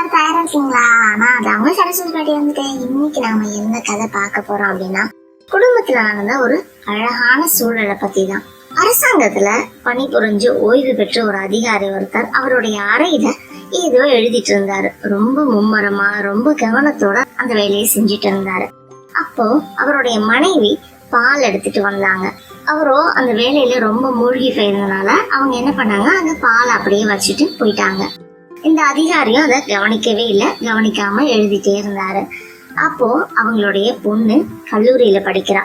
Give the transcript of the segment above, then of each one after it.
எல்லாரும் தயாரா இருக்கீங்களா? நான் அது அவங்க சரஸ்வதி பாட்டி வந்துட்டேன். இன்னைக்கு நாம என்ன கதை பார்க்க போறோம் அப்படின்னா, குடும்பத்துல நடந்த ஒரு அழகான சூழலை பத்தி தான். அரசாங்கத்துல பணிபுரிஞ்சு ஓய்வு பெற்ற ஒரு அதிகாரி ஒருத்தர் அவருடைய அறையில ஏதோ எழுதிட்டு இருந்தாரு. ரொம்ப மும்மரமா ரொம்ப கவனத்தோட அந்த வேலையை செஞ்சுட்டு இருந்தாரு. அப்போ அவருடைய மனைவி பால் எடுத்துட்டு வந்தாங்க. அவரோ அந்த வேலையில ரொம்ப மூழ்கி போயிருந்தனால அவங்க என்ன பண்ணாங்க, அந்த பால் அப்படியே வச்சுட்டு போயிட்டாங்க. இந்த அதிகாரியும் அதை கவனிக்கவே இல்லை, கவனிக்காம எழுதிட்டே இருந்தாரு. அப்போ அவங்களுடைய பொண்ணு கல்லூரியில படிக்கிறா.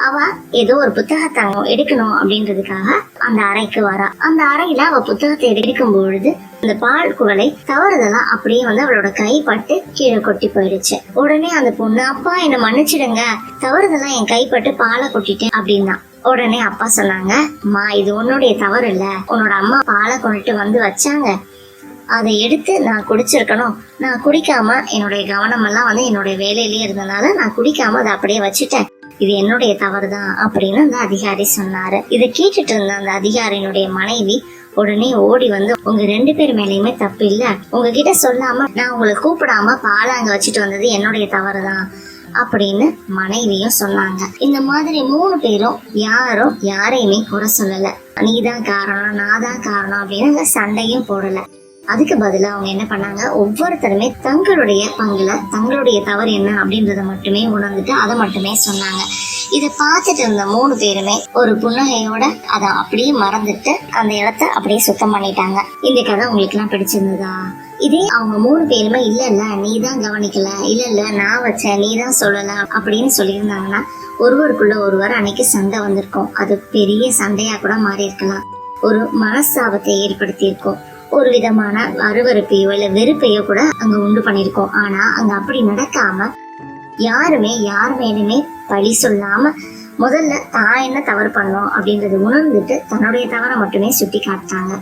அவ ஏதோ ஒரு புத்தகத்தை எடுக்கணும் அப்படின்றதுக்காக அந்த அறைக்கு வரா. அந்த அறையில அவ புத்தகத்தை எடுக்கும் பொழுது அந்த பால் குவளை தவறுதலா அப்படியே அவளோட கைப்பட்டு கீழே கொட்டி போயிடுச்சு. உடனே அந்த பொண்ணு, அப்பா என்ன மன்னிச்சிடுங்க, தவறுதலா என் கைப்பட்டு பாலை கொட்டிட்டேன் அப்படின்னா. உடனே அப்பா சொன்னாங்க, அம்மா இது உன்னுடைய தவறு இல்ல, உன்னோட அம்மா பாலை கொண்டுட்டு வச்சாங்க, அதை எடுத்து நான் குடிச்சிருக்கணும். நான் குடிக்காம என்னுடைய கவனம் எல்லாம் என்னுடைய வேலையிலேயே இருந்தனால நான் குடிக்காம அதை அப்படியே வச்சுட்டேன். இது என்னுடைய தவறுதான் அப்படின்னு அந்த அதிகாரி சொன்னாரு. இதை கேட்டுட்டு இருந்த அந்த அதிகாரியினுடைய மனைவி உடனே ஓடி உங்க 2 பேர் மேலயுமே தப்பு இல்ல, உங்ககிட்ட சொல்லாம நான் உங்களை கூப்பிடாம பாலை அங்க வச்சுட்டு வந்தது என்னுடைய தவறுதான் அப்படின்னு மனைவியும் சொன்னாங்க. இந்த மாதிரி 3 பேரும் யாரும் யாரையுமே குறை சொல்லல. நீதான் காரணம், நான் தான் காரணம் அப்படின்னு சண்டையும் போடல. அதுக்கு பதிலா அவங்க என்ன பண்ணாங்க, ஒவ்வொருத்தருமே தங்களுடைய பங்குல தங்களுடைய தவறு என்ன அப்படின்றத மட்டுமே உணர்ந்துட்டு அதை மட்டுமே சொன்னாங்க. இதை பார்த்துட்டு இருந்த 3 பேருமே ஒரு புன்னகையோட அதை அப்படியே மறந்துட்டு அந்த இடத்த அப்படியே சுத்தம் பண்ணிட்டாங்க. இந்த கதை உங்களுக்கு எல்லாம் பிடிச்சிருந்ததா? இதே அவங்க 3 பேருமே இல்ல நீ தான் கவனிக்கல, இல்ல நான் வச்சேன் நீ தான் சொல்லல அப்படின்னு சொல்லியிருந்தாங்கன்னா ஒருவருக்குள்ள ஒருவர் அன்னைக்கு சண்டை வந்திருக்கும். அது பெரிய சண்டையா கூட மாறி இருக்கலாம். ஒரு மனஸ்தாபத்தை ஏற்படுத்தி இருக்கும். ஒரு விதமான அருவருப்பையோ இல்ல வெறுப்பையோ கூட அங்க உண்டு பண்ணிருக்கோம். ஆனா அங்க அப்படி நடக்காம யாருமே யார் மேலுமே பழி சொல்லாம முதல்ல தான் என்ன தவறு பண்ணோம் அப்படின்றத உணர்ந்துட்டு தன்னுடைய தவறை மட்டுமே சுட்டி காட்டாங்க.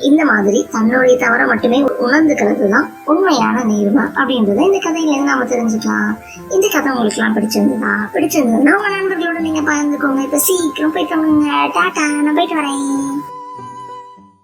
இந்த மாதிரி தன்னுடைய தவறை மட்டுமே உணர்ந்துக்கிறது தான் உண்மையான நேர்மை அப்படின்றத இந்த கதையில நாம தெரிஞ்சுக்கலாம். இந்த கதை உங்களுக்கு எல்லாம் பிடிச்சிருந்ததுன்னா உங்க நண்பர்களோட நீங்க பகிர்ந்துக்கோங்க. இப்ப சீக்கிரம் போயிட்டு டாடா, நான் போயிட்டு வரேன்.